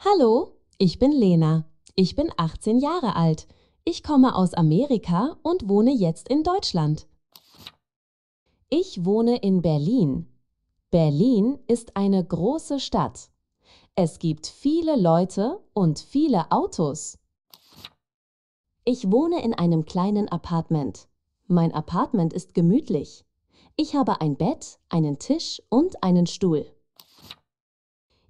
Hallo, ich bin Lena. Ich bin 18 Jahre alt. Ich komme aus Amerika und wohne jetzt in Deutschland. Ich wohne in Berlin. Berlin ist eine große Stadt. Es gibt viele Leute und viele Autos. Ich wohne in einem kleinen Apartment. Mein Apartment ist gemütlich. Ich habe ein Bett, einen Tisch und einen Stuhl.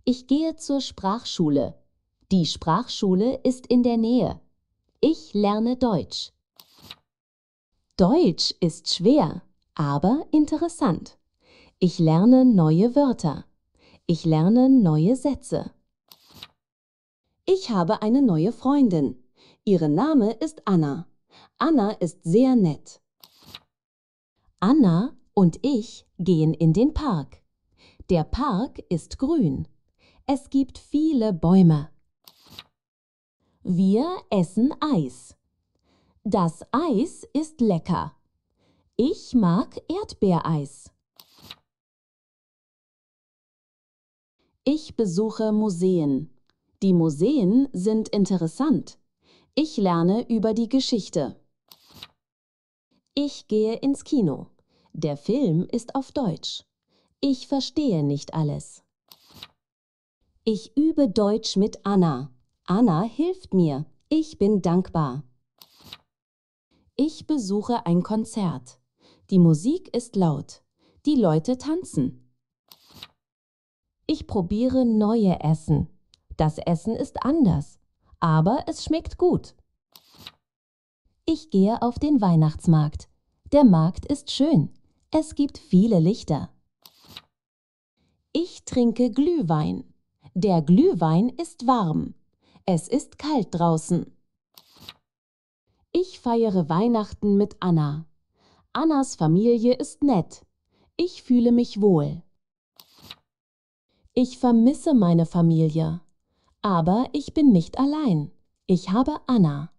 Ich gehe zur Sprachschule. Die Sprachschule ist in der Nähe. Ich lerne Deutsch. Deutsch ist schwer, aber interessant. Ich lerne neue Wörter. Ich lerne neue Sätze. Ich habe eine neue Freundin. Ihr Name ist Anna. Anna ist sehr nett. Anna und ich gehen in den Park. Der Park ist grün. Es gibt viele Bäume. Wir essen Eis. Das Eis ist lecker. Ich mag Erdbeereis. Ich besuche Museen. Die Museen sind interessant. Ich lerne über die Geschichte. Ich gehe ins Kino. Der Film ist auf Deutsch. Ich verstehe nicht alles. Ich übe Deutsch mit Anna. Anna hilft mir. Ich bin dankbar. Ich besuche ein Konzert. Die Musik ist laut. Die Leute tanzen. Ich probiere neue Essen. Das Essen ist anders, aber es schmeckt gut. Ich gehe auf den Weihnachtsmarkt. Der Markt ist schön. Es gibt viele Lichter. Ich trinke Glühwein. Der Glühwein ist warm. Es ist kalt draußen. Ich feiere Weihnachten mit Anna. Annas Familie ist nett. Ich fühle mich wohl. Ich vermisse meine Familie. Aber ich bin nicht allein. Ich habe Anna.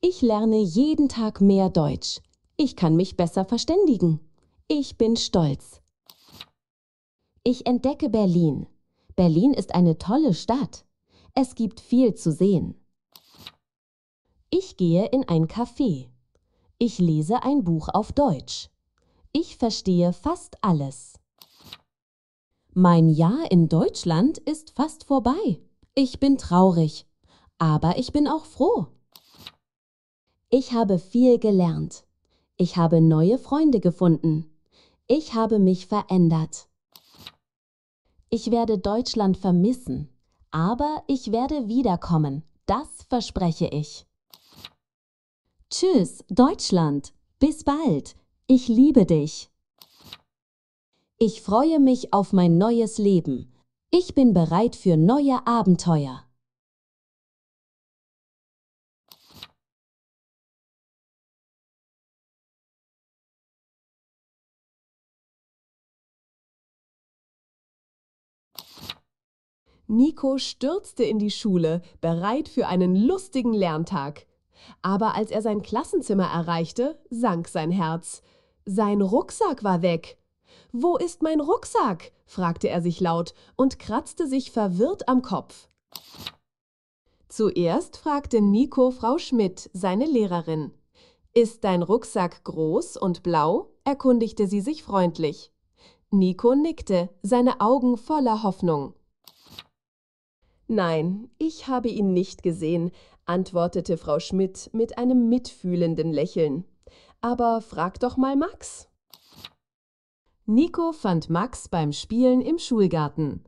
Ich lerne jeden Tag mehr Deutsch. Ich kann mich besser verständigen. Ich bin stolz. Ich entdecke Berlin. Berlin ist eine tolle Stadt. Es gibt viel zu sehen. Ich gehe in ein Café. Ich lese ein Buch auf Deutsch. Ich verstehe fast alles. Mein Jahr in Deutschland ist fast vorbei. Ich bin traurig, aber ich bin auch froh. Ich habe viel gelernt. Ich habe neue Freunde gefunden. Ich habe mich verändert. Ich werde Deutschland vermissen, aber ich werde wiederkommen. Das verspreche ich. Tschüss, Deutschland. Bis bald. Ich liebe dich. Ich freue mich auf mein neues Leben. Ich bin bereit für neue Abenteuer. Nico stürzte in die Schule, bereit für einen lustigen Lerntag. Aber als er sein Klassenzimmer erreichte, sank sein Herz. Sein Rucksack war weg. »Wo ist mein Rucksack?« fragte er sich laut und kratzte sich verwirrt am Kopf. Zuerst fragte Nico Frau Schmidt, seine Lehrerin. »Ist dein Rucksack groß und blau?« erkundigte sie sich freundlich. Nico nickte, seine Augen voller Hoffnung. »Nein, ich habe ihn nicht gesehen«, antwortete Frau Schmidt mit einem mitfühlenden Lächeln. »Aber frag doch mal Max.« Nico fand Max beim Spielen im Schulgarten.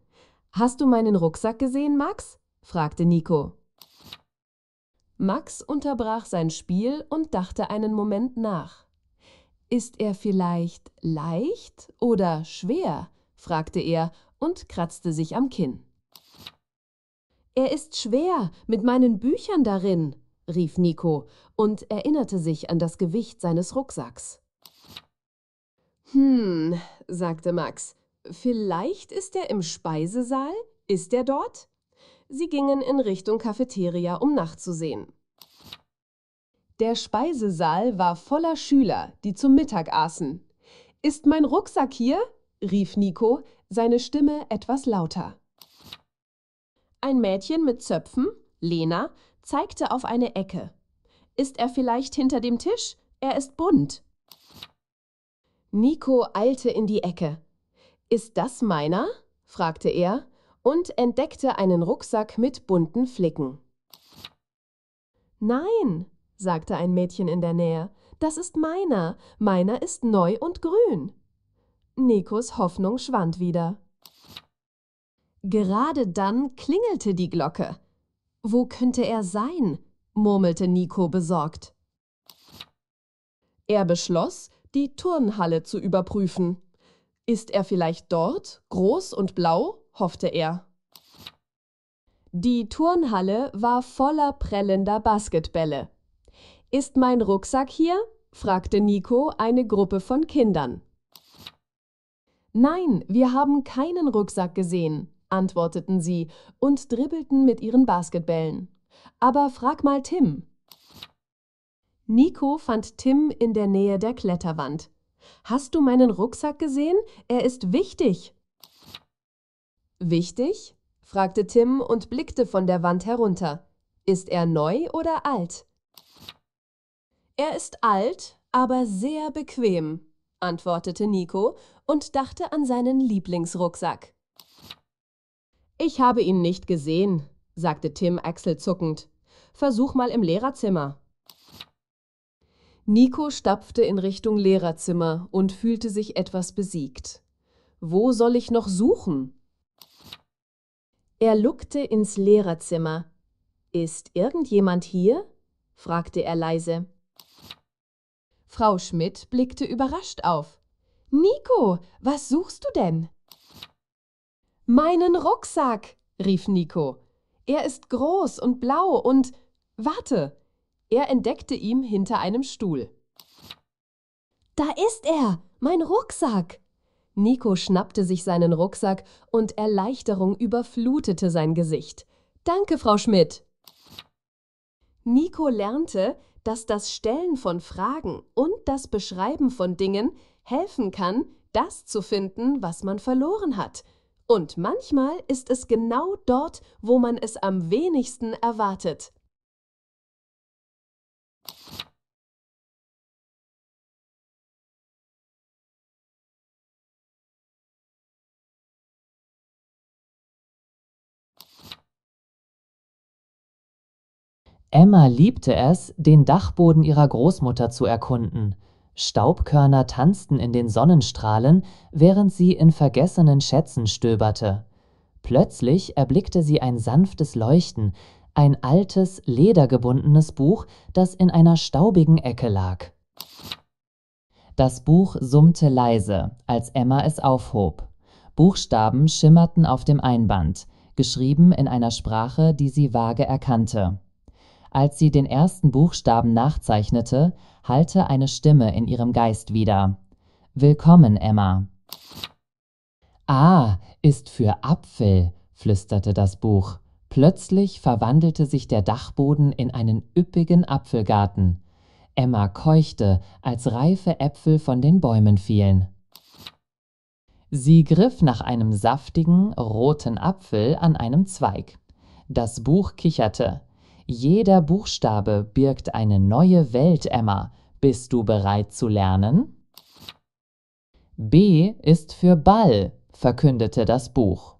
»Hast du meinen Rucksack gesehen, Max?« fragte Nico. Max unterbrach sein Spiel und dachte einen Moment nach. »Ist er vielleicht leicht oder schwer?« fragte er und kratzte sich am Kinn. »Er ist schwer, mit meinen Büchern darin«, rief Nico und erinnerte sich an das Gewicht seines Rucksacks. Sagte Max, »vielleicht ist er im Speisesaal? Ist er dort?« Sie gingen in Richtung Cafeteria, um nachzusehen. Der Speisesaal war voller Schüler, die zum Mittag aßen. »Ist mein Rucksack hier?« rief Nico, seine Stimme etwas lauter. Ein Mädchen mit Zöpfen, Lena, zeigte auf eine Ecke. Ist er vielleicht hinter dem Tisch? Er ist bunt. Nico eilte in die Ecke. »Ist das meiner?« fragte er und entdeckte einen Rucksack mit bunten Flicken. »Nein«, sagte ein Mädchen in der Nähe, »das ist meiner. Meiner ist neu und grün.« Nikos Hoffnung schwand wieder. Gerade dann klingelte die Glocke. »Wo könnte er sein?«, murmelte Nico besorgt. Er beschloss, die Turnhalle zu überprüfen. »Ist er vielleicht dort, groß und blau?«, hoffte er. Die Turnhalle war voller prellender Basketbälle. »Ist mein Rucksack hier?«, fragte Nico eine Gruppe von Kindern. »Nein, wir haben keinen Rucksack gesehen«, antworteten sie und dribbelten mit ihren Basketbällen. »Aber frag mal Tim.« Nico fand Tim in der Nähe der Kletterwand. »Hast du meinen Rucksack gesehen? Er ist wichtig.« »Wichtig?«, fragte Tim und blickte von der Wand herunter. »Ist er neu oder alt?« »Er ist alt, aber sehr bequem«, antwortete Nico und dachte an seinen Lieblingsrucksack. »Ich habe ihn nicht gesehen«, sagte Tim achselzuckend. »Versuch mal im Lehrerzimmer.« Nico stapfte in Richtung Lehrerzimmer und fühlte sich etwas besiegt. »Wo soll ich noch suchen?« Er lugte ins Lehrerzimmer. »Ist irgendjemand hier?«, fragte er leise. Frau Schmidt blickte überrascht auf. »Nico, was suchst du denn?« »Meinen Rucksack«, rief Nico. »Er ist groß und blau und... Warte!« Er entdeckte ihn hinter einem Stuhl. »Da ist er, mein Rucksack!« Nico schnappte sich seinen Rucksack und Erleichterung überflutete sein Gesicht. »Danke, Frau Schmidt!« Nico lernte, dass das Stellen von Fragen und das Beschreiben von Dingen helfen kann, das zu finden, was man verloren hat. Und manchmal ist es genau dort, wo man es am wenigsten erwartet. Emma liebte es, den Dachboden ihrer Großmutter zu erkunden. Staubkörner tanzten in den Sonnenstrahlen, während sie in vergessenen Schätzen stöberte. Plötzlich erblickte sie ein sanftes Leuchten, ein altes, ledergebundenes Buch, das in einer staubigen Ecke lag. Das Buch summte leise, als Emma es aufhob. Buchstaben schimmerten auf dem Einband, geschrieben in einer Sprache, die sie vage erkannte. Als sie den ersten Buchstaben nachzeichnete, hallte eine Stimme in ihrem Geist wieder. »Willkommen, Emma.« »A ist für Apfel«, flüsterte das Buch. Plötzlich verwandelte sich der Dachboden in einen üppigen Apfelgarten. Emma keuchte, als reife Äpfel von den Bäumen fielen. Sie griff nach einem saftigen, roten Apfel an einem Zweig. Das Buch kicherte. »Jeder Buchstabe birgt eine neue Welt, Emma. Bist du bereit zu lernen?« »B ist für Ball«, verkündete das Buch.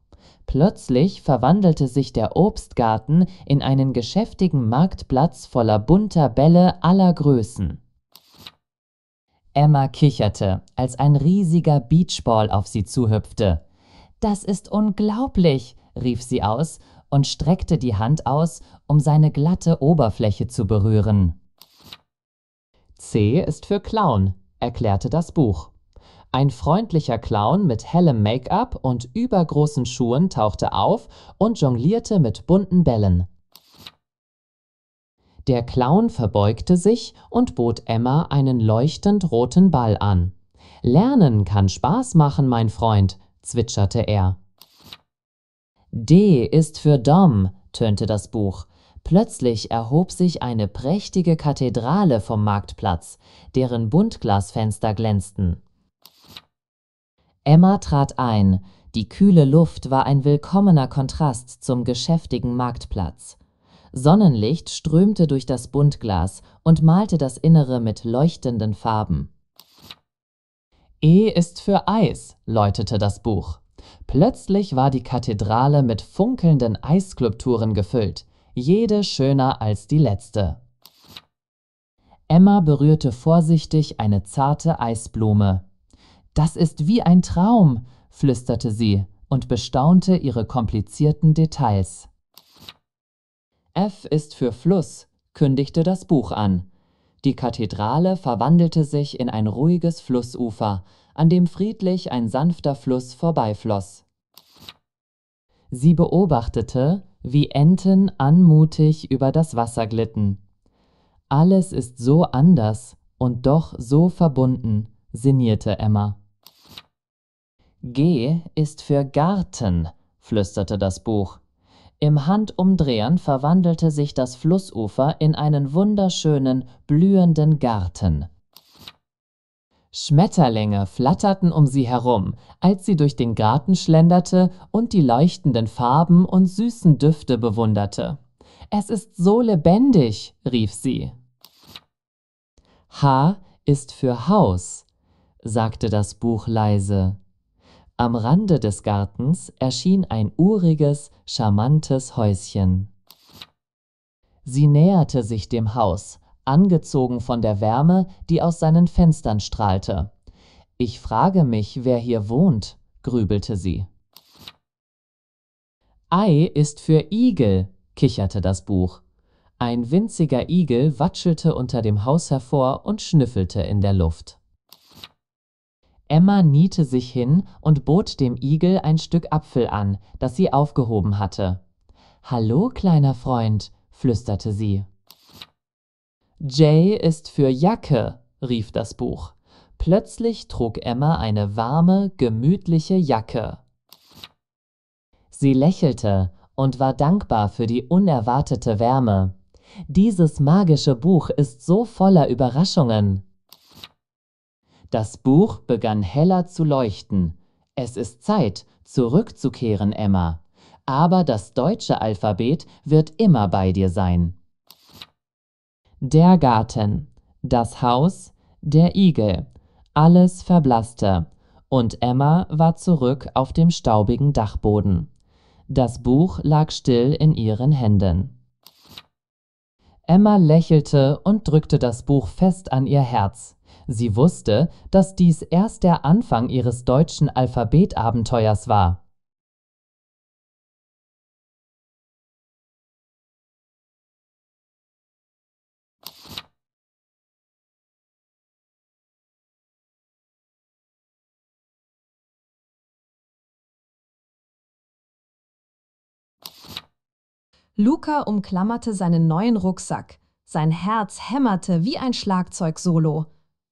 Plötzlich verwandelte sich der Obstgarten in einen geschäftigen Marktplatz voller bunter Bälle aller Größen. Emma kicherte, als ein riesiger Beachball auf sie zuhüpfte. »Das ist unglaublich«, rief sie aus und streckte die Hand aus, um seine glatte Oberfläche zu berühren. »C ist für Clown«, erklärte das Buch. Ein freundlicher Clown mit hellem Make-up und übergroßen Schuhen tauchte auf und jonglierte mit bunten Bällen. Der Clown verbeugte sich und bot Emma einen leuchtend roten Ball an. »Lernen kann Spaß machen, mein Freund«, zwitscherte er. »D ist für Dom«, tönte das Buch. Plötzlich erhob sich eine prächtige Kathedrale vom Marktplatz, deren Buntglasfenster glänzten. Emma trat ein. Die kühle Luft war ein willkommener Kontrast zum geschäftigen Marktplatz. Sonnenlicht strömte durch das Buntglas und malte das Innere mit leuchtenden Farben. E ist für Eis, läutete das Buch. Plötzlich war die Kathedrale mit funkelnden Eisskulpturen gefüllt, jede schöner als die letzte. Emma berührte vorsichtig eine zarte Eisblume. »Das ist wie ein Traum«, flüsterte sie und bestaunte ihre komplizierten Details. F ist für Fluss, kündigte das Buch an. Die Kathedrale verwandelte sich in ein ruhiges Flussufer, an dem friedlich ein sanfter Fluss vorbeifloss. Sie beobachtete, wie Enten anmutig über das Wasser glitten. Alles ist so anders und doch so verbunden, sinnierte Emma. G ist für Garten, flüsterte das Buch. Im Handumdrehen verwandelte sich das Flussufer in einen wunderschönen, blühenden Garten. Schmetterlinge flatterten um sie herum, als sie durch den Garten schlenderte und die leuchtenden Farben und süßen Düfte bewunderte. »Es ist so lebendig«, rief sie. H ist für Haus, sagte das Buch leise. Am Rande des Gartens erschien ein uriges, charmantes Häuschen. Sie näherte sich dem Haus, angezogen von der Wärme, die aus seinen Fenstern strahlte. »Ich frage mich, wer hier wohnt«, grübelte sie. I ist für Igel, kicherte das Buch. Ein winziger Igel watschelte unter dem Haus hervor und schnüffelte in der Luft. Emma kniete sich hin und bot dem Igel ein Stück Apfel an, das sie aufgehoben hatte. »Hallo, kleiner Freund«, flüsterte sie. J ist für Jacke, rief das Buch. Plötzlich trug Emma eine warme, gemütliche Jacke. Sie lächelte und war dankbar für die unerwartete Wärme. Dieses magische Buch ist so voller Überraschungen. Das Buch begann heller zu leuchten. »Es ist Zeit, zurückzukehren, Emma. Aber das deutsche Alphabet wird immer bei dir sein.« Der Garten, das Haus, der Igel, alles verblasste, und Emma war zurück auf dem staubigen Dachboden. Das Buch lag still in ihren Händen. Emma lächelte und drückte das Buch fest an ihr Herz. Sie wusste, dass dies erst der Anfang ihres deutschen Alphabetabenteuers war. Luca umklammerte seinen neuen Rucksack. Sein Herz hämmerte wie ein Schlagzeugsolo.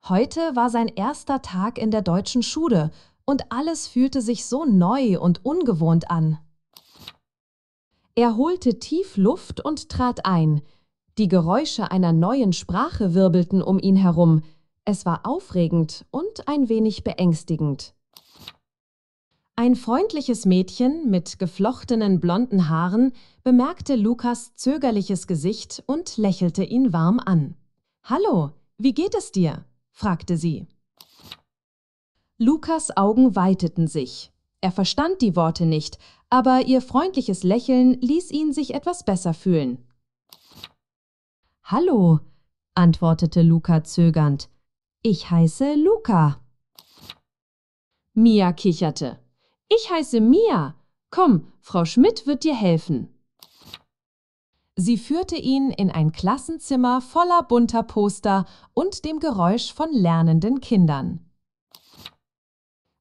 Heute war sein erster Tag in der deutschen Schule und alles fühlte sich so neu und ungewohnt an. Er holte tief Luft und trat ein. Die Geräusche einer neuen Sprache wirbelten um ihn herum. Es war aufregend und ein wenig beängstigend. Ein freundliches Mädchen mit geflochtenen blonden Haaren bemerkte Lukas zögerliches Gesicht und lächelte ihn warm an. »Hallo, wie geht es dir?« fragte sie. Lukas Augen weiteten sich. Er verstand die Worte nicht, aber ihr freundliches Lächeln ließ ihn sich etwas besser fühlen. »Hallo«, antwortete Luca zögernd. »Ich heiße Luca.« Mia kicherte. »Ich heiße Mia. Komm, Frau Schmidt wird dir helfen.« Sie führte ihn in ein Klassenzimmer voller bunter Poster und dem Geräusch von lernenden Kindern.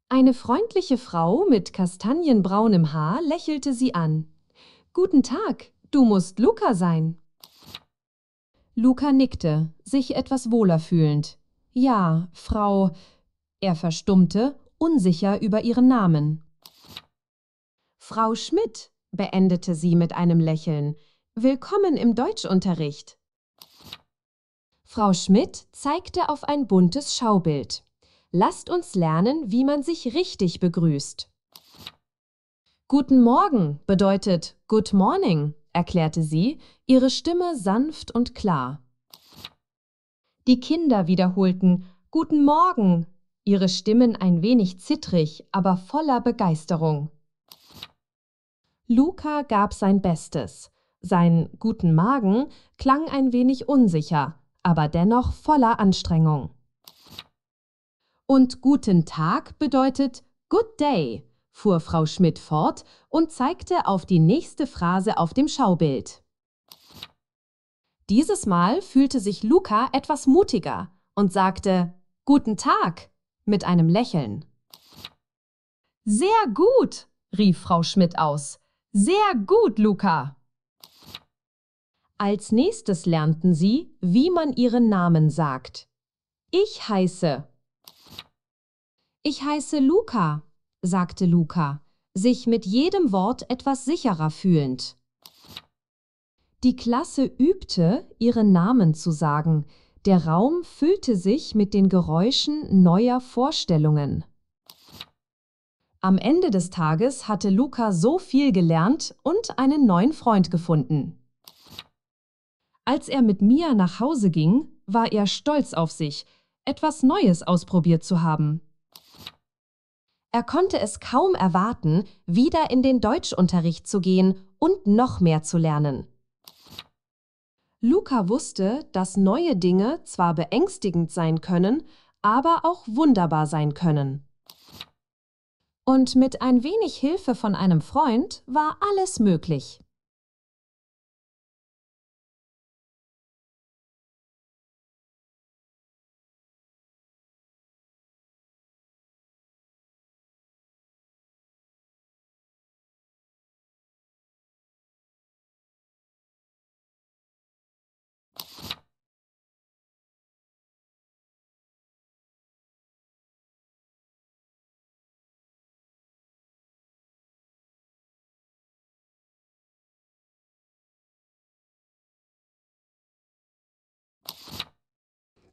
Eine freundliche Frau mit kastanienbraunem Haar lächelte sie an. »Guten Tag, du musst Luca sein.« Luca nickte, sich etwas wohler fühlend. »Ja, Frau...« Er verstummte, unsicher über ihren Namen. »Frau Schmidt«, beendete sie mit einem Lächeln. »Willkommen im Deutschunterricht.« Frau Schmidt zeigte auf ein buntes Schaubild. »Lasst uns lernen, wie man sich richtig begrüßt.« Guten Morgen bedeutet Good Morning, erklärte sie, ihre Stimme sanft und klar. Die Kinder wiederholten Guten Morgen, ihre Stimmen ein wenig zittrig, aber voller Begeisterung. Luca gab sein Bestes. Sein Guten Magen klang ein wenig unsicher, aber dennoch voller Anstrengung. Und Guten Tag bedeutet Good Day, fuhr Frau Schmidt fort und zeigte auf die nächste Phrase auf dem Schaubild. Dieses Mal fühlte sich Luca etwas mutiger und sagte Guten Tag mit einem Lächeln. Sehr gut, rief Frau Schmidt aus. Sehr gut, Luca. Als nächstes lernten sie, wie man ihren Namen sagt. Ich heiße Luca, sagte Luca, sich mit jedem Wort etwas sicherer fühlend. Die Klasse übte, ihren Namen zu sagen. Der Raum füllte sich mit den Geräuschen neuer Vorstellungen. Am Ende des Tages hatte Luca so viel gelernt und einen neuen Freund gefunden. Als er mit Mia nach Hause ging, war er stolz auf sich, etwas Neues ausprobiert zu haben. Er konnte es kaum erwarten, wieder in den Deutschunterricht zu gehen und noch mehr zu lernen. Luca wusste, dass neue Dinge zwar beängstigend sein können, aber auch wunderbar sein können. Und mit ein wenig Hilfe von einem Freund war alles möglich.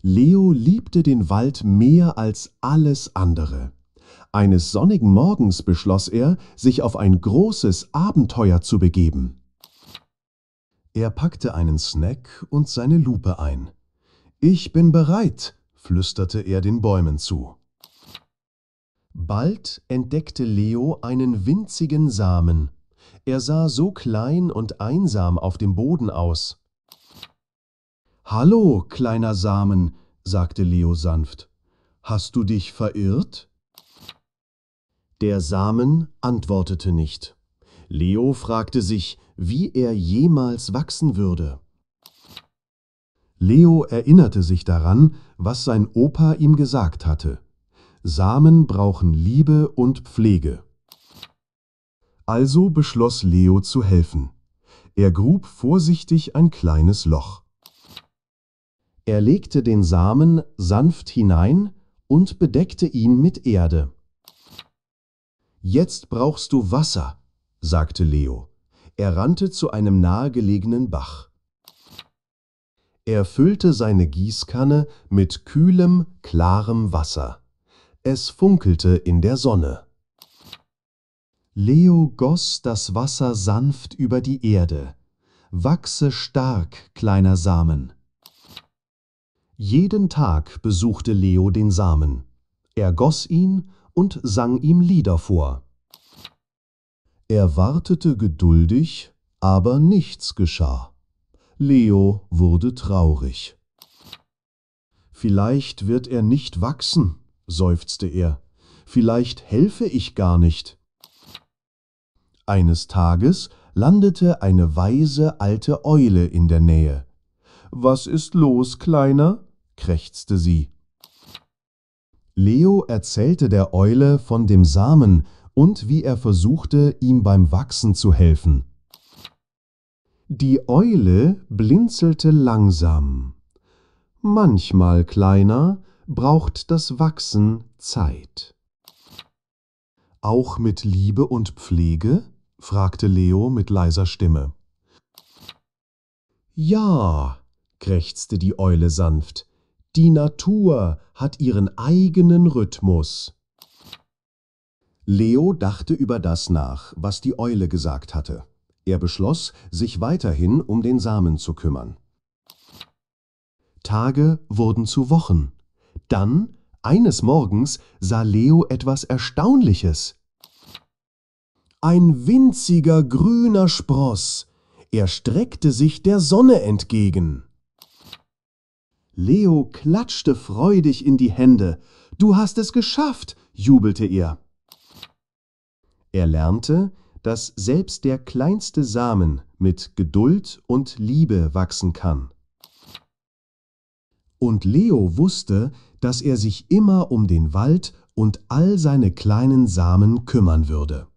Leo liebte den Wald mehr als alles andere. Eines sonnigen Morgens beschloss er, sich auf ein großes Abenteuer zu begeben. Er packte einen Snack und seine Lupe ein. »Ich bin bereit«, flüsterte er den Bäumen zu. Bald entdeckte Leo einen winzigen Samen. Er sah so klein und einsam auf dem Boden aus. »Hallo, kleiner Samen«, sagte Leo sanft. »Hast du dich verirrt?« Der Samen antwortete nicht. Leo fragte sich, wie er jemals wachsen würde. Leo erinnerte sich daran, was sein Opa ihm gesagt hatte. Samen brauchen Liebe und Pflege. Also beschloss Leo zu helfen. Er grub vorsichtig ein kleines Loch. Er legte den Samen sanft hinein und bedeckte ihn mit Erde. »Jetzt brauchst du Wasser«, sagte Leo. Er rannte zu einem nahegelegenen Bach. Er füllte seine Gießkanne mit kühlem, klarem Wasser. Es funkelte in der Sonne. Leo goss das Wasser sanft über die Erde. »Wachse stark, kleiner Samen.« Jeden Tag besuchte Leo den Samen. Er goss ihn und sang ihm Lieder vor. Er wartete geduldig, aber nichts geschah. Leo wurde traurig. »Vielleicht wird er nicht wachsen«, seufzte er. »Vielleicht helfe ich gar nicht.« Eines Tages landete eine weise alte Eule in der Nähe. »Was ist los, Kleiner?«, krächzte sie. Leo erzählte der Eule von dem Samen und wie er versuchte, ihm beim Wachsen zu helfen. Die Eule blinzelte langsam. »Manchmal, Kleiner, braucht das Wachsen Zeit.« »Auch mit Liebe und Pflege?«, fragte Leo mit leiser Stimme. »Ja«, krächzte die Eule sanft, »die Natur hat ihren eigenen Rhythmus.« Leo dachte über das nach, was die Eule gesagt hatte. Er beschloss, sich weiterhin um den Samen zu kümmern. Tage wurden zu Wochen. Dann, eines Morgens, sah Leo etwas Erstaunliches. Ein winziger grüner Spross. Er streckte sich der Sonne entgegen. Leo klatschte freudig in die Hände. »Du hast es geschafft«, jubelte er. Er lernte, dass selbst der kleinste Samen mit Geduld und Liebe wachsen kann. Und Leo wusste, dass er sich immer um den Wald und all seine kleinen Samen kümmern würde.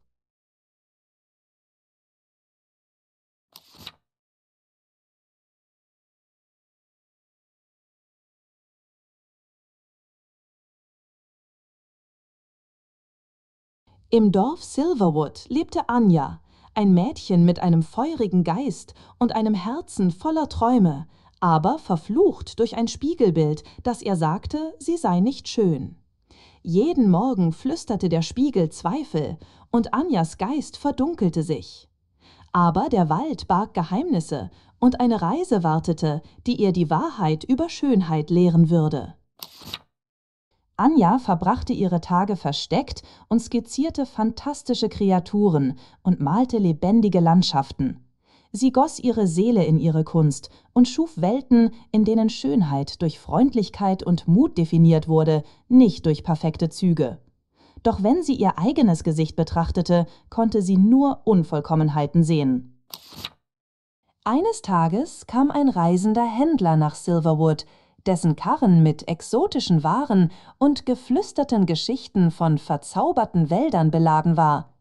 Im Dorf Silverwood lebte Anja, ein Mädchen mit einem feurigen Geist und einem Herzen voller Träume, aber verflucht durch ein Spiegelbild, das ihr sagte, sie sei nicht schön. Jeden Morgen flüsterte der Spiegel Zweifel, und Anjas Geist verdunkelte sich. Aber der Wald barg Geheimnisse, und eine Reise wartete, die ihr die Wahrheit über Schönheit lehren würde. Anja verbrachte ihre Tage versteckt und skizzierte fantastische Kreaturen und malte lebendige Landschaften. Sie goss ihre Seele in ihre Kunst und schuf Welten, in denen Schönheit durch Freundlichkeit und Mut definiert wurde, nicht durch perfekte Züge. Doch wenn sie ihr eigenes Gesicht betrachtete, konnte sie nur Unvollkommenheiten sehen. Eines Tages kam ein reisender Händler nach Silverwood, dessen Karren mit exotischen Waren und geflüsterten Geschichten von verzauberten Wäldern beladen war.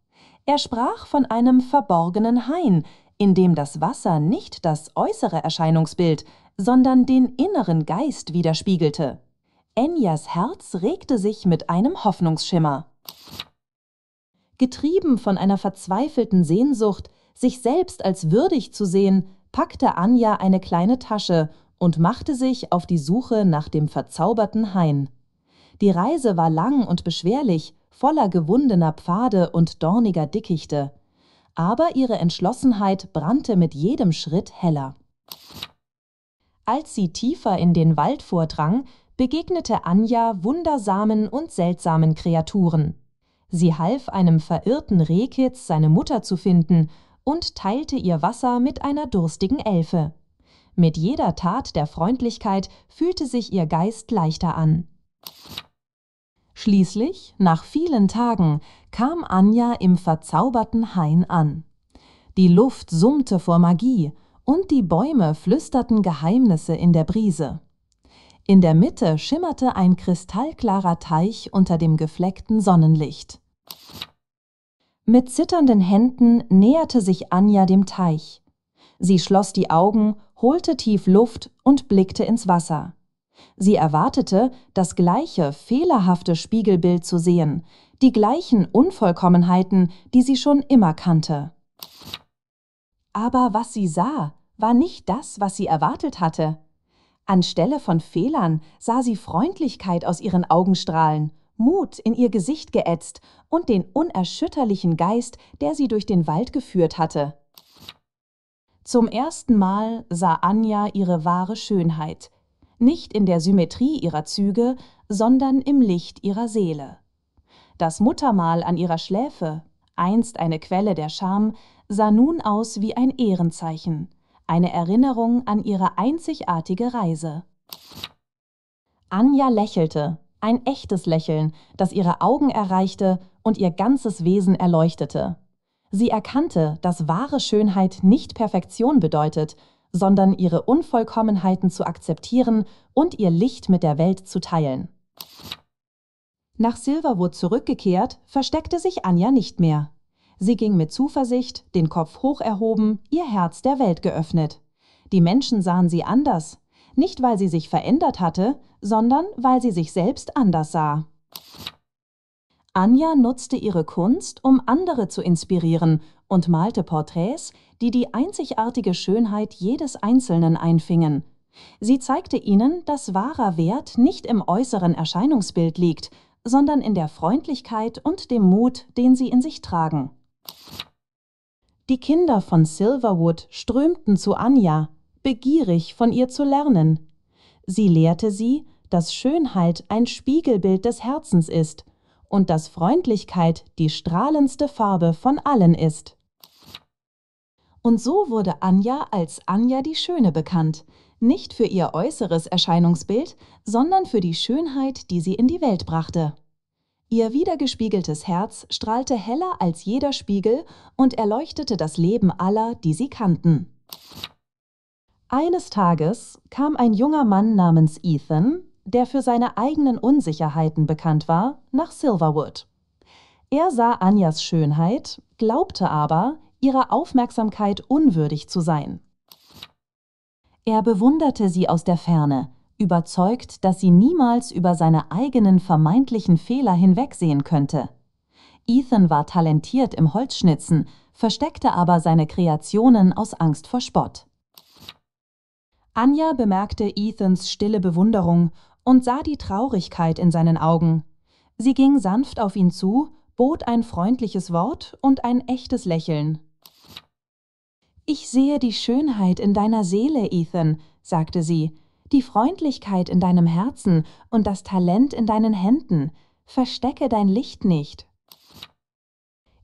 Er sprach von einem verborgenen Hain, in dem das Wasser nicht das äußere Erscheinungsbild, sondern den inneren Geist widerspiegelte. Anjas Herz regte sich mit einem Hoffnungsschimmer. Getrieben von einer verzweifelten Sehnsucht, sich selbst als würdig zu sehen, packte Anja eine kleine Tasche und machte sich auf die Suche nach dem verzauberten Hain. Die Reise war lang und beschwerlich, voller gewundener Pfade und dorniger Dickichte. Aber ihre Entschlossenheit brannte mit jedem Schritt heller. Als sie tiefer in den Wald vordrang, begegnete Anja wundersamen und seltsamen Kreaturen. Sie half einem verirrten Rehkitz, seine Mutter zu finden, und teilte ihr Wasser mit einer durstigen Elfe. Mit jeder Tat der Freundlichkeit fühlte sich ihr Geist leichter an. Schließlich, nach vielen Tagen, kam Anja im verzauberten Hain an. Die Luft summte vor Magie und die Bäume flüsterten Geheimnisse in der Brise. In der Mitte schimmerte ein kristallklarer Teich unter dem gefleckten Sonnenlicht. Mit zitternden Händen näherte sich Anja dem Teich. Sie schloss die Augen, holte tief Luft und blickte ins Wasser. Sie erwartete, das gleiche fehlerhafte Spiegelbild zu sehen, die gleichen Unvollkommenheiten, die sie schon immer kannte. Aber was sie sah, war nicht das, was sie erwartet hatte. Anstelle von Fehlern sah sie Freundlichkeit aus ihren Augen strahlen, Mut in ihr Gesicht geätzt und den unerschütterlichen Geist, der sie durch den Wald geführt hatte. Zum ersten Mal sah Anja ihre wahre Schönheit, nicht in der Symmetrie ihrer Züge, sondern im Licht ihrer Seele. Das Muttermal an ihrer Schläfe, einst eine Quelle der Scham, sah nun aus wie ein Ehrenzeichen, eine Erinnerung an ihre einzigartige Reise. Anja lächelte, ein echtes Lächeln, das ihre Augen erreichte und ihr ganzes Wesen erleuchtete. Sie erkannte, dass wahre Schönheit nicht Perfektion bedeutet, sondern ihre Unvollkommenheiten zu akzeptieren und ihr Licht mit der Welt zu teilen. Nach Silverwood zurückgekehrt, versteckte sich Anja nicht mehr. Sie ging mit Zuversicht, den Kopf hoch erhoben, ihr Herz der Welt geöffnet. Die Menschen sahen sie anders, nicht weil sie sich verändert hatte, sondern weil sie sich selbst anders sah. Anja nutzte ihre Kunst, um andere zu inspirieren und malte Porträts, die die einzigartige Schönheit jedes Einzelnen einfingen. Sie zeigte ihnen, dass wahrer Wert nicht im äußeren Erscheinungsbild liegt, sondern in der Freundlichkeit und dem Mut, den sie in sich tragen. Die Kinder von Silverwood strömten zu Anja, begierig von ihr zu lernen. Sie lehrte sie, dass Schönheit ein Spiegelbild des Herzens ist und dass Freundlichkeit die strahlendste Farbe von allen ist. Und so wurde Anja als Anja die Schöne bekannt, nicht für ihr äußeres Erscheinungsbild, sondern für die Schönheit, die sie in die Welt brachte. Ihr widergespiegeltes Herz strahlte heller als jeder Spiegel und erleuchtete das Leben aller, die sie kannten. Eines Tages kam ein junger Mann namens Ethan, der für seine eigenen Unsicherheiten bekannt war, nach Silverwood. Er sah Anjas Schönheit, glaubte aber, ihrer Aufmerksamkeit unwürdig zu sein. Er bewunderte sie aus der Ferne, überzeugt, dass sie niemals über seine eigenen vermeintlichen Fehler hinwegsehen könnte. Ethan war talentiert im Holzschnitzen, versteckte aber seine Kreationen aus Angst vor Spott. Anja bemerkte Ethans stille Bewunderung und sah die Traurigkeit in seinen Augen. Sie ging sanft auf ihn zu, bot ein freundliches Wort und ein echtes Lächeln. »Ich sehe die Schönheit in deiner Seele, Ethan«, sagte sie, »die Freundlichkeit in deinem Herzen und das Talent in deinen Händen. Verstecke dein Licht nicht.«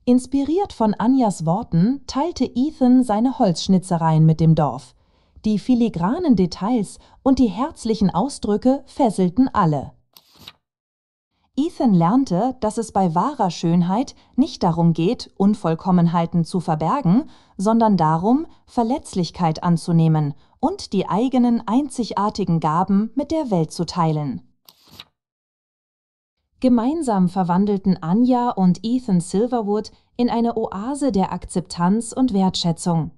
Inspiriert von Anjas Worten teilte Ethan seine Holzschnitzereien mit dem Dorf. Die filigranen Details und die herzlichen Ausdrücke fesselten alle. Ethan lernte, dass es bei wahrer Schönheit nicht darum geht, Unvollkommenheiten zu verbergen, sondern darum, Verletzlichkeit anzunehmen und die eigenen einzigartigen Gaben mit der Welt zu teilen. Gemeinsam verwandelten Anja und Ethan Silverwood in eine Oase der Akzeptanz und Wertschätzung.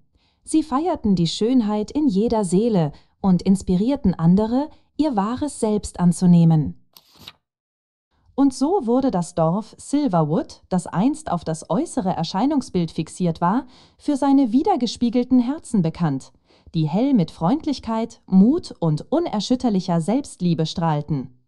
Sie feierten die Schönheit in jeder Seele und inspirierten andere, ihr wahres Selbst anzunehmen. Und so wurde das Dorf Silverwood, das einst auf das äußere Erscheinungsbild fixiert war, für seine widergespiegelten Herzen bekannt, die hell mit Freundlichkeit, Mut und unerschütterlicher Selbstliebe strahlten.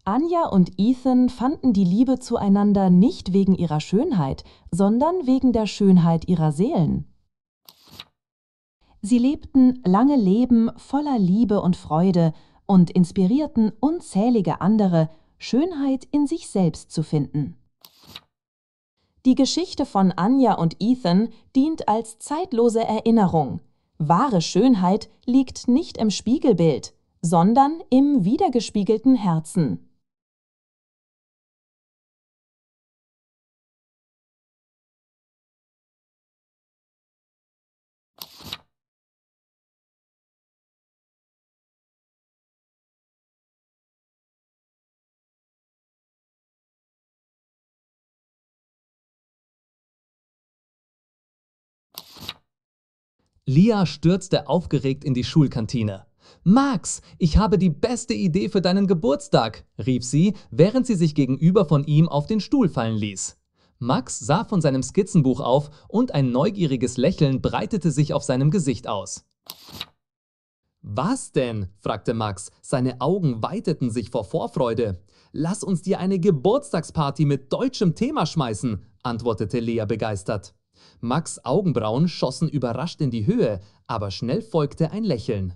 Anja und Ethan fanden die Liebe zueinander nicht wegen ihrer Schönheit, sondern wegen der Schönheit ihrer Seelen. Sie lebten lange Leben voller Liebe und Freude und inspirierten unzählige andere, Schönheit in sich selbst zu finden. Die Geschichte von Anja und Ethan dient als zeitlose Erinnerung. Wahre Schönheit liegt nicht im Spiegelbild, sondern im widergespiegelten Herzen. Lia stürzte aufgeregt in die Schulkantine. »Max, ich habe die beste Idee für deinen Geburtstag«, rief sie, während sie sich gegenüber von ihm auf den Stuhl fallen ließ. Max sah von seinem Skizzenbuch auf und ein neugieriges Lächeln breitete sich auf seinem Gesicht aus. »Was denn?«, fragte Max. Seine Augen weiteten sich vor Vorfreude. »Lass uns dir eine Geburtstagsparty mit deutschem Thema schmeißen«, antwortete Lea begeistert. Max' Augenbrauen schossen überrascht in die Höhe, aber schnell folgte ein Lächeln.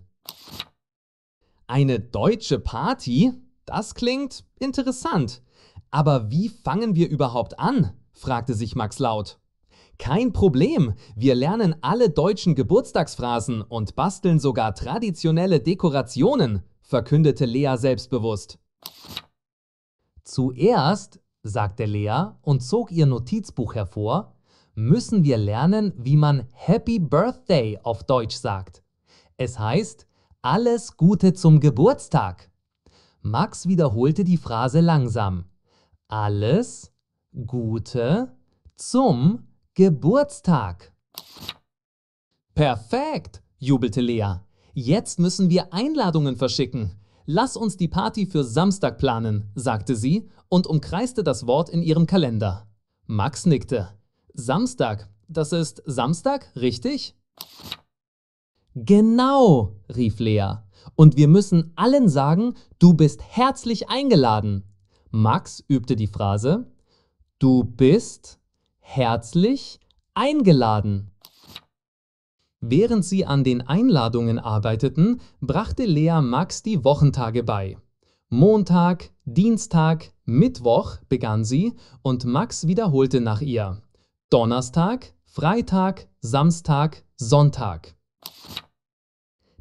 »Eine deutsche Party? Das klingt interessant. Aber wie fangen wir überhaupt an?«, fragte sich Max laut. »Kein Problem, wir lernen alle deutschen Geburtstagsphrasen und basteln sogar traditionelle Dekorationen«, verkündete Lea selbstbewusst. »Zuerst«, sagte Lea und zog ihr Notizbuch hervor, »müssen wir lernen, wie man Happy Birthday auf Deutsch sagt. Es heißt, alles Gute zum Geburtstag.« Max wiederholte die Phrase langsam. Alles Gute zum Geburtstag. »Perfekt«, jubelte Lea. »Jetzt müssen wir Einladungen verschicken. Lass uns die Party für Samstag planen«, sagte sie und umkreiste das Wort in ihrem Kalender. Max nickte. »Samstag, das ist Samstag, richtig?« »Genau«, rief Lea. »Und wir müssen allen sagen, du bist herzlich eingeladen.« Max übte die Phrase: Du bist herzlich eingeladen. Während sie an den Einladungen arbeiteten, brachte Lea Max die Wochentage bei. Montag, Dienstag, Mittwoch begann sie und Max wiederholte nach ihr. Donnerstag, Freitag, Samstag, Sonntag.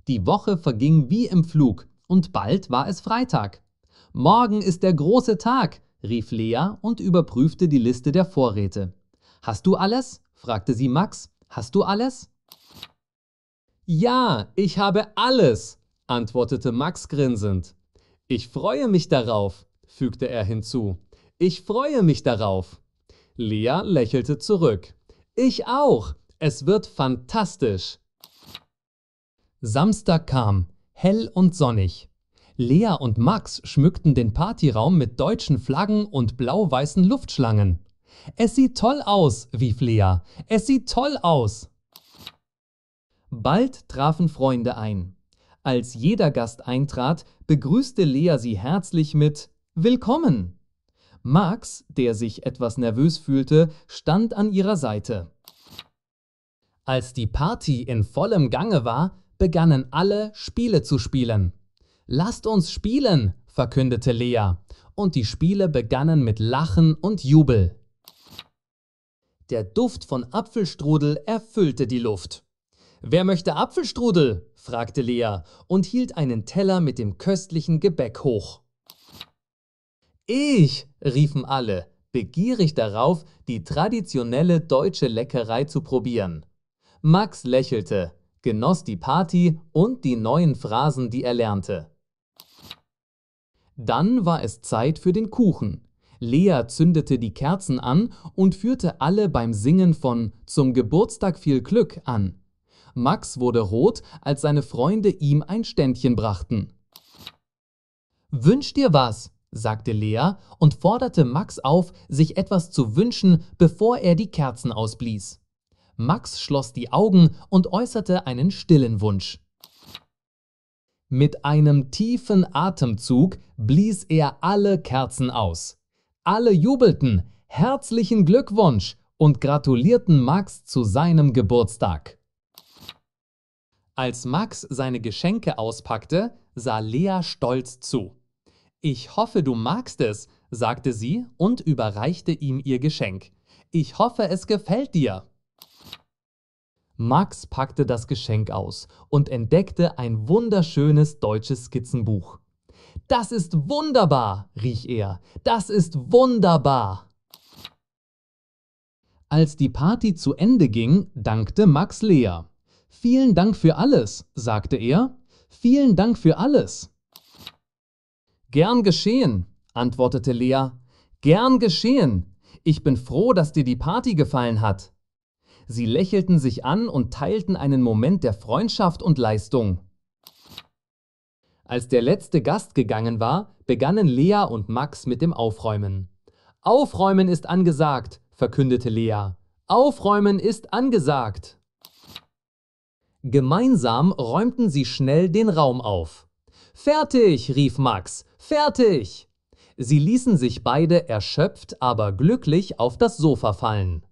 Die Woche verging wie im Flug und bald war es Freitag. Morgen ist der große Tag, rief Lea und überprüfte die Liste der Vorräte. Hast du alles? Fragte sie Max. Hast du alles? Ja, ich habe alles, antwortete Max grinsend. Ich freue mich darauf, fügte er hinzu. Ich freue mich darauf. Lea lächelte zurück. Ich auch. Es wird fantastisch. Samstag kam, hell und sonnig. Lea und Max schmückten den Partyraum mit deutschen Flaggen und blau-weißen Luftschlangen. Es sieht toll aus, rief Lea. Es sieht toll aus. Bald trafen Freunde ein. Als jeder Gast eintrat, begrüßte Lea sie herzlich mit Willkommen. Max, der sich etwas nervös fühlte, stand an ihrer Seite. Als die Party in vollem Gange war, begannen alle, Spiele zu spielen. Lasst uns spielen, verkündete Lea, und die Spiele begannen mit Lachen und Jubel. Der Duft von Apfelstrudel erfüllte die Luft. »Wer möchte Apfelstrudel?« fragte Lea und hielt einen Teller mit dem köstlichen Gebäck hoch. »Ich«, riefen alle, begierig darauf, die traditionelle deutsche Leckerei zu probieren. Max lächelte, genoss die Party und die neuen Phrasen, die er lernte. Dann war es Zeit für den Kuchen. Lea zündete die Kerzen an und führte alle beim Singen von »Zum Geburtstag viel Glück« an. Max wurde rot, als seine Freunde ihm ein Ständchen brachten. »Wünsch dir was«, sagte Lea und forderte Max auf, sich etwas zu wünschen, bevor er die Kerzen ausblies. Max schloss die Augen und äußerte einen stillen Wunsch. Mit einem tiefen Atemzug blies er alle Kerzen aus. Alle jubelten, herzlichen Glückwunsch und gratulierten Max zu seinem Geburtstag. Als Max seine Geschenke auspackte, sah Lea stolz zu. »Ich hoffe, du magst es«, sagte sie und überreichte ihm ihr Geschenk. »Ich hoffe, es gefällt dir.« Max packte das Geschenk aus und entdeckte ein wunderschönes deutsches Skizzenbuch. »Das ist wunderbar«, rief er, »das ist wunderbar!« Als die Party zu Ende ging, dankte Max Lea. »Vielen Dank für alles«, sagte er. »Vielen Dank für alles.« »Gern geschehen«, antwortete Lea. »Gern geschehen. Ich bin froh, dass dir die Party gefallen hat.« Sie lächelten sich an und teilten einen Moment der Freundschaft und Leistung. Als der letzte Gast gegangen war, begannen Lea und Max mit dem Aufräumen. »Aufräumen ist angesagt«, verkündete Lea. »Aufräumen ist angesagt.« Gemeinsam räumten sie schnell den Raum auf. »Fertig«, rief Max, »fertig!« Sie ließen sich beide erschöpft, aber glücklich auf das Sofa fallen.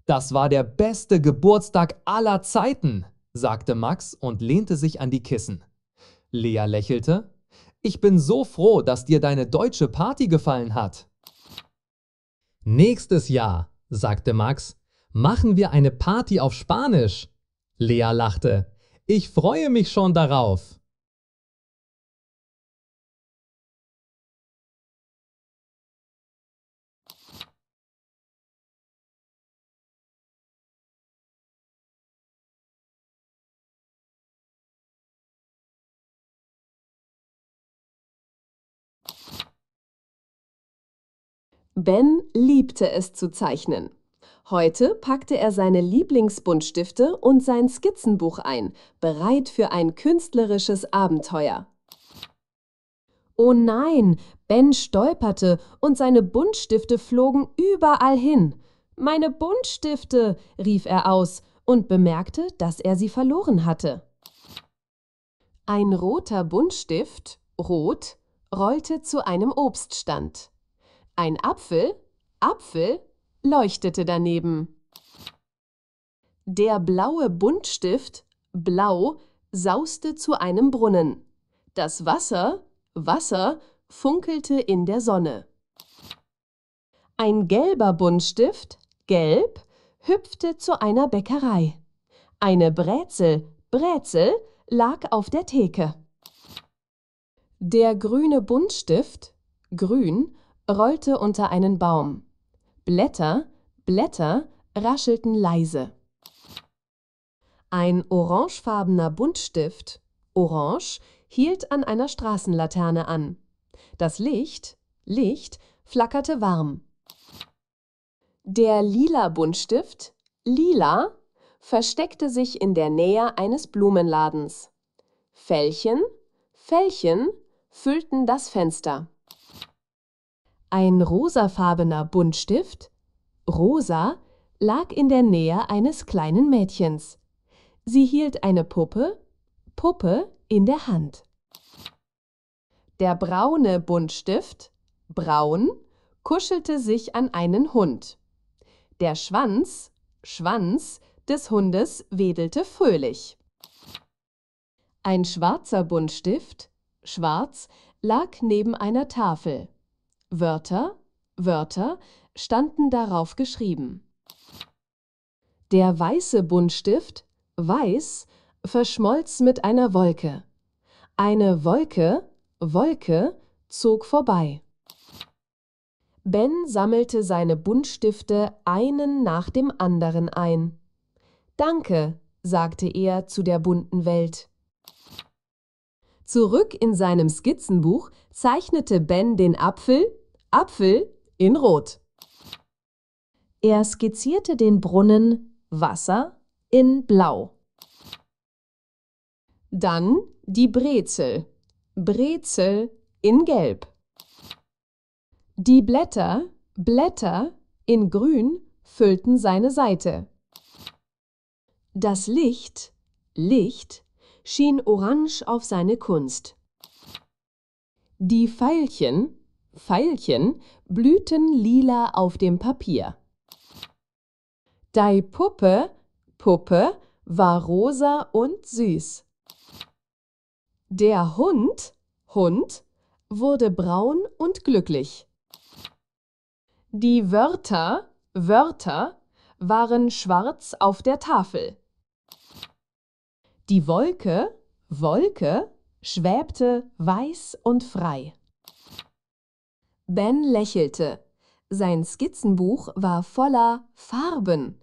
»Das war der beste Geburtstag aller Zeiten«, sagte Max und lehnte sich an die Kissen. Lea lächelte. »Ich bin so froh, dass dir deine deutsche Party gefallen hat.« »Nächstes Jahr«, sagte Max, »machen wir eine Party auf Spanisch.« Lea lachte. »Ich freue mich schon darauf.« Ben liebte es zu zeichnen. Heute packte er seine Lieblingsbuntstifte und sein Skizzenbuch ein, bereit für ein künstlerisches Abenteuer. Oh nein, Ben stolperte und seine Buntstifte flogen überall hin. »Meine Buntstifte«, rief er aus und bemerkte, dass er sie verloren hatte. Ein roter Buntstift, rot, rollte zu einem Obststand. Ein Apfel leuchtete daneben. Der blaue Buntstift, blau, sauste zu einem Brunnen. Das Wasser funkelte in der Sonne. Ein gelber Buntstift, gelb, hüpfte zu einer Bäckerei. Eine Brezel lag auf der Theke. Der grüne Buntstift, grün, rollte unter einen Baum. Blätter raschelten leise. Ein orangefarbener Buntstift, orange, hielt an einer Straßenlaterne an. Das Licht flackerte warm. Der lila Buntstift, lila, versteckte sich in der Nähe eines Blumenladens. Veilchen füllten das Fenster. Ein rosafarbener Buntstift, rosa, lag in der Nähe eines kleinen Mädchens. Sie hielt eine Puppe in der Hand. Der braune Buntstift, braun, kuschelte sich an einen Hund. Der Schwanz des Hundes wedelte fröhlich. Ein schwarzer Buntstift, schwarz, lag neben einer Tafel. Wörter standen darauf geschrieben. Der weiße Buntstift, weiß, verschmolz mit einer Wolke. Eine Wolke zog vorbei. Ben sammelte seine Buntstifte einen nach dem anderen ein. »Danke«, sagte er zu der bunten Welt. Zurück in seinem Skizzenbuch zeichnete Ben den Apfel in Rot. Er skizzierte den Brunnen, Wasser, in Blau. Dann die Brezel in Gelb. Die Blätter in Grün füllten seine Seite. Das Licht schien orange auf seine Kunst. Die Veilchen blühten lila auf dem Papier. Die Puppe war rosa und süß. Der Hund wurde braun und glücklich. Die Wörter waren schwarz auf der Tafel. Die Wolke schwebte weiß und frei. Ben lächelte. Sein Skizzenbuch war voller Farben.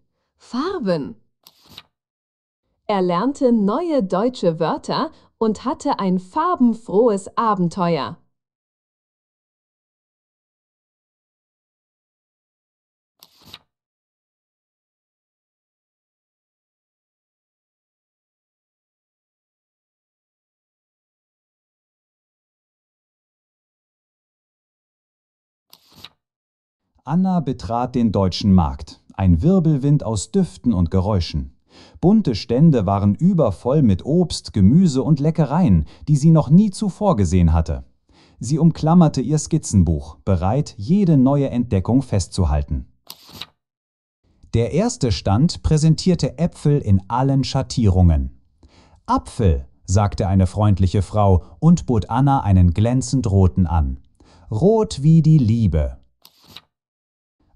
Er lernte neue deutsche Wörter und hatte ein farbenfrohes Abenteuer. Anna betrat den deutschen Markt, ein Wirbelwind aus Düften und Geräuschen. Bunte Stände waren übervoll mit Obst, Gemüse und Leckereien, die sie noch nie zuvor gesehen hatte. Sie umklammerte ihr Skizzenbuch, bereit, jede neue Entdeckung festzuhalten. Der erste Stand präsentierte Äpfel in allen Schattierungen. »Apfel«, sagte eine freundliche Frau und bot Anna einen glänzend roten an. »Rot wie die Liebe.«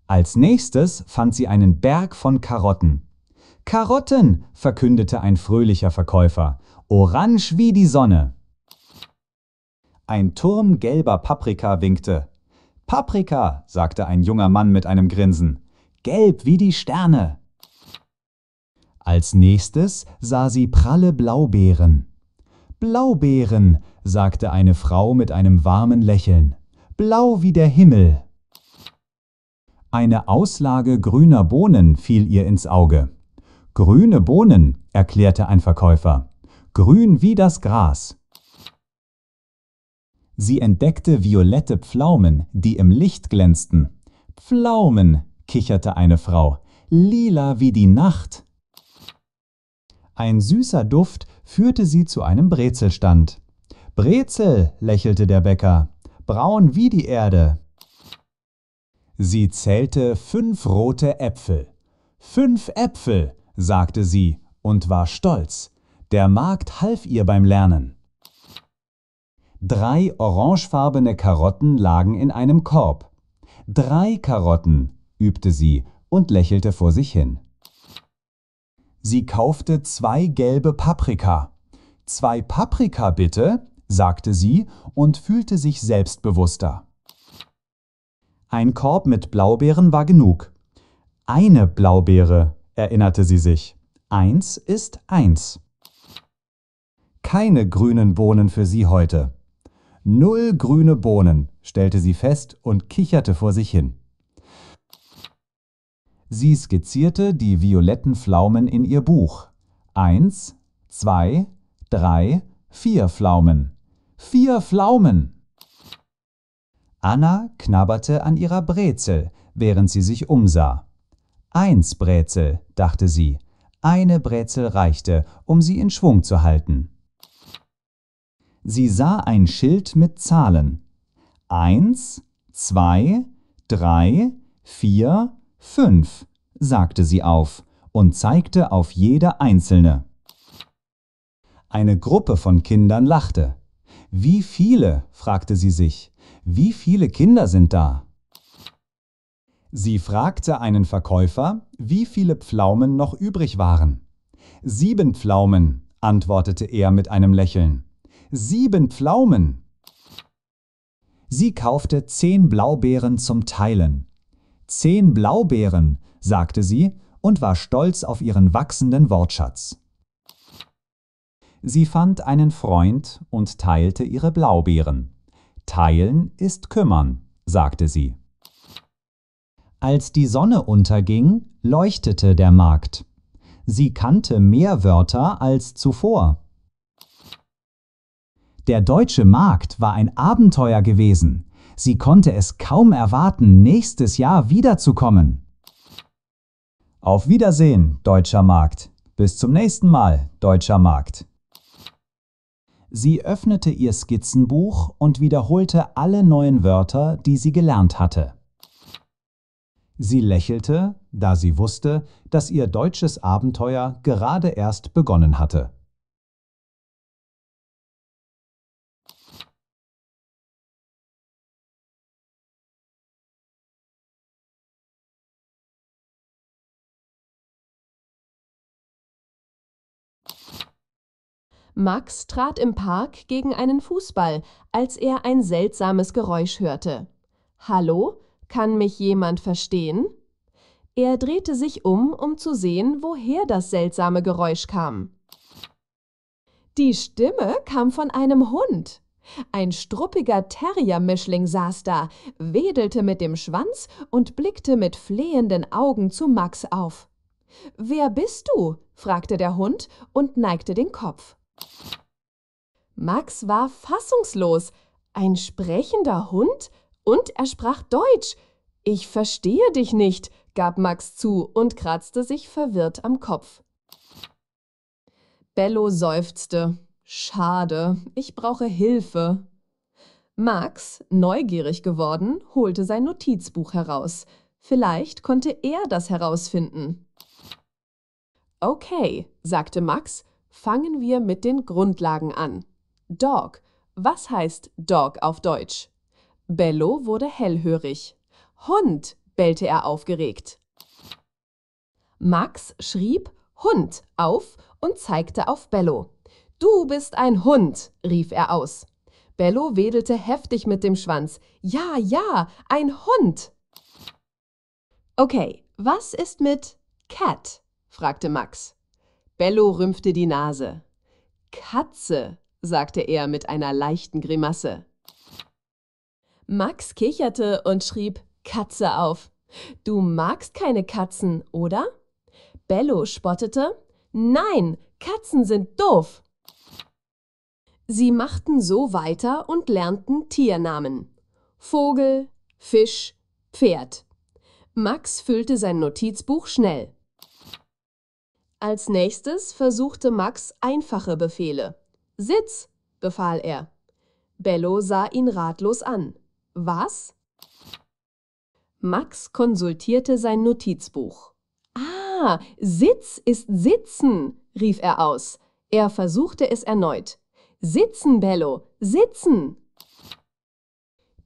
Als nächstes fand sie einen Berg von Karotten. »Karotten«, verkündete ein fröhlicher Verkäufer, »orange wie die Sonne.« Ein Turm gelber Paprika winkte. »Paprika«, sagte ein junger Mann mit einem Grinsen, »gelb wie die Sterne.« Als nächstes sah sie pralle Blaubeeren. »Blaubeeren«, sagte eine Frau mit einem warmen Lächeln, »blau wie der Himmel.« Eine Auslage grüner Bohnen fiel ihr ins Auge. »Grüne Bohnen«, erklärte ein Verkäufer, »grün wie das Gras.« Sie entdeckte violette Pflaumen, die im Licht glänzten. »Pflaumen«, kicherte eine Frau, »lila wie die Nacht.« Ein süßer Duft führte sie zu einem Brezelstand. »Brezel«, lächelte der Bäcker, braun wie die Erde. Sie zählte 5 rote Äpfel. 5 Äpfel, sagte sie und war stolz. Der Magd half ihr beim Lernen. 3 orangefarbene Karotten lagen in einem Korb. 3 Karotten, übte sie und lächelte vor sich hin. Sie kaufte 2 gelbe Paprika. 2 Paprika bitte, sagte sie und fühlte sich selbstbewusster. Ein Korb mit Blaubeeren war genug. Eine Blaubeere, erinnerte sie sich. 1 ist 1. Keine grünen Bohnen für sie heute. 0 grüne Bohnen, stellte sie fest und kicherte vor sich hin. Sie skizzierte die violetten Pflaumen in ihr Buch. 1, 2, 3, 4 Pflaumen. 4 Pflaumen! Anna knabberte an ihrer Brezel, während sie sich umsah. 1 Brezel, dachte sie. Eine Brezel reichte, um sie in Schwung zu halten. Sie sah ein Schild mit Zahlen. 1, 2, 3, 4, 5, sagte sie auf und zeigte auf jede einzelne. Eine Gruppe von Kindern lachte. Wie viele? Fragte sie sich. Wie viele Kinder sind da? Sie fragte einen Verkäufer, wie viele Pflaumen noch übrig waren. 7 Pflaumen, antwortete er mit einem Lächeln. 7 Pflaumen! Sie kaufte 10 Blaubeeren zum Teilen. 10 Blaubeeren, sagte sie und war stolz auf ihren wachsenden Wortschatz. Sie fand einen Freund und teilte ihre Blaubeeren. Teilen ist kümmern, sagte sie. Als die Sonne unterging, leuchtete der Magd. Sie kannte mehr Wörter als zuvor. Der deutsche Markt war ein Abenteuer gewesen. Sie konnte es kaum erwarten, nächstes Jahr wiederzukommen. Auf Wiedersehen, deutscher Markt. Bis zum nächsten Mal, deutscher Markt. Sie öffnete ihr Skizzenbuch und wiederholte alle neuen Wörter, die sie gelernt hatte. Sie lächelte, da sie wusste, dass ihr deutsches Abenteuer gerade erst begonnen hatte. Max trat im Park gegen einen Fußball, als er ein seltsames Geräusch hörte. »Hallo, kann mich jemand verstehen?« Er drehte sich um zu sehen, woher das seltsame Geräusch kam. Die Stimme kam von einem Hund. Ein struppiger Terrier-Mischling saß da, wedelte mit dem Schwanz und blickte mit flehenden Augen zu Max auf. »Wer bist du?« fragte der Hund und neigte den Kopf. Max war fassungslos. Ein sprechender Hund? Und er sprach Deutsch. »Ich verstehe dich nicht«, gab Max zu und kratzte sich verwirrt am Kopf. Bello seufzte. »Schade, ich brauche Hilfe.« Max, neugierig geworden, holte sein Notizbuch heraus. Vielleicht konnte er das herausfinden. »Okay«, sagte Max, »fangen wir mit den Grundlagen an. Dog. Was heißt Dog auf Deutsch?« Bello wurde hellhörig. »Hund«, bellte er aufgeregt. Max schrieb »Hund« auf und zeigte auf Bello. »Du bist ein Hund«, rief er aus. Bello wedelte heftig mit dem Schwanz. »Ja, ja, ein Hund!« »Okay, was ist mit Cat?«, fragte Max. Bello rümpfte die Nase. »Katze«, sagte er mit einer leichten Grimasse. Max kicherte und schrieb »Katze« auf. »Du magst keine Katzen, oder?« Bello spottete. »Nein, Katzen sind doof!« Sie machten so weiter und lernten Tiernamen. Vogel, Fisch, Pferd. Max füllte sein Notizbuch schnell. Als nächstes versuchte Max einfache Befehle. »Sitz«, befahl er. Bello sah ihn ratlos an. Was? Max konsultierte sein Notizbuch. »Ah, Sitz ist Sitzen«, rief er aus. Er versuchte es erneut. »Sitzen, Bello, sitzen!«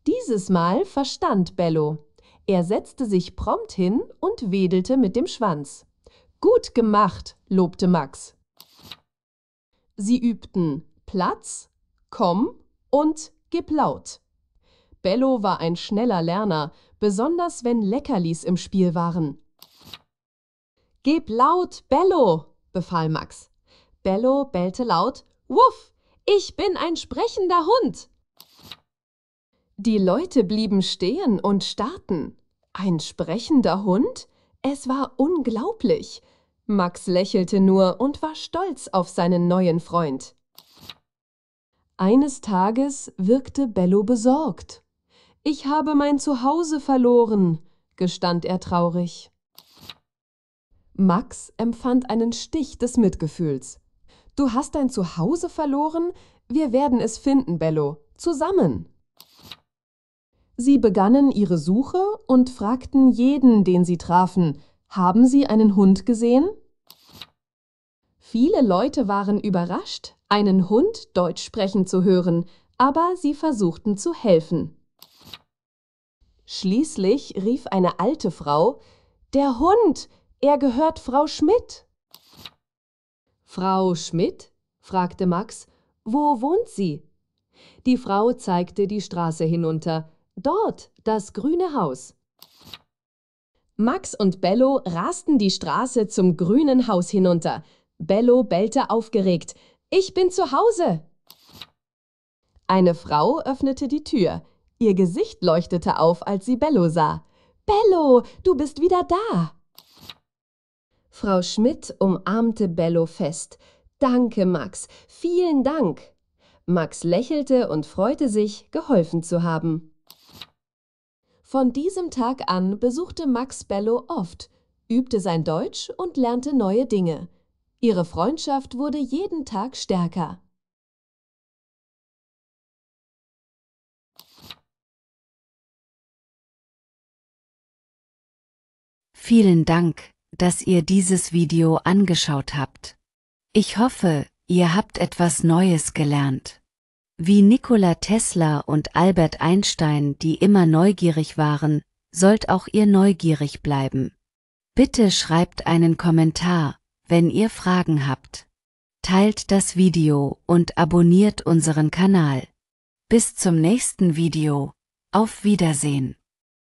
Dieses Mal verstand Bello. Er setzte sich prompt hin und wedelte mit dem Schwanz. »Gut gemacht«, lobte Max. Sie übten Platz, komm und gib laut. Bello war ein schneller Lerner, besonders wenn Leckerlis im Spiel waren. »Gib laut, Bello«, befahl Max. Bello bellte laut, »Wuff, ich bin ein sprechender Hund!« Die Leute blieben stehen und starrten. Ein sprechender Hund? Es war unglaublich. Max lächelte nur und war stolz auf seinen neuen Freund. Eines Tages wirkte Bello besorgt. »Ich habe mein Zuhause verloren«, gestand er traurig. Max empfand einen Stich des Mitgefühls. »Du hast dein Zuhause verloren? Wir werden es finden, Bello. Zusammen!« Sie begannen ihre Suche und fragten jeden, den sie trafen, »Haben Sie einen Hund gesehen?« Viele Leute waren überrascht, einen Hund Deutsch sprechen zu hören, aber sie versuchten zu helfen. Schließlich rief eine alte Frau, »Der Hund, er gehört Frau Schmidt!« »Frau Schmidt?« fragte Max. »Wo wohnt sie?« Die Frau zeigte die Straße hinunter. »Dort, das grüne Haus.« Max und Bello rasten die Straße zum grünen Haus hinunter. Bello bellte aufgeregt. »Ich bin zu Hause!« Eine Frau öffnete die Tür. Ihr Gesicht leuchtete auf, als sie Bello sah. »Bello, du bist wieder da!« Frau Schmidt umarmte Bello fest. »Danke, Max, vielen Dank!« Max lächelte und freute sich, geholfen zu haben. Von diesem Tag an besuchte Max Bello oft, übte sein Deutsch und lernte neue Dinge. Ihre Freundschaft wurde jeden Tag stärker. Vielen Dank, dass ihr dieses Video angeschaut habt. Ich hoffe, ihr habt etwas Neues gelernt. Wie Nikola Tesla und Albert Einstein, die immer neugierig waren, sollt auch ihr neugierig bleiben. Bitte schreibt einen Kommentar, wenn ihr Fragen habt. Teilt das Video und abonniert unseren Kanal. Bis zum nächsten Video. Auf Wiedersehen.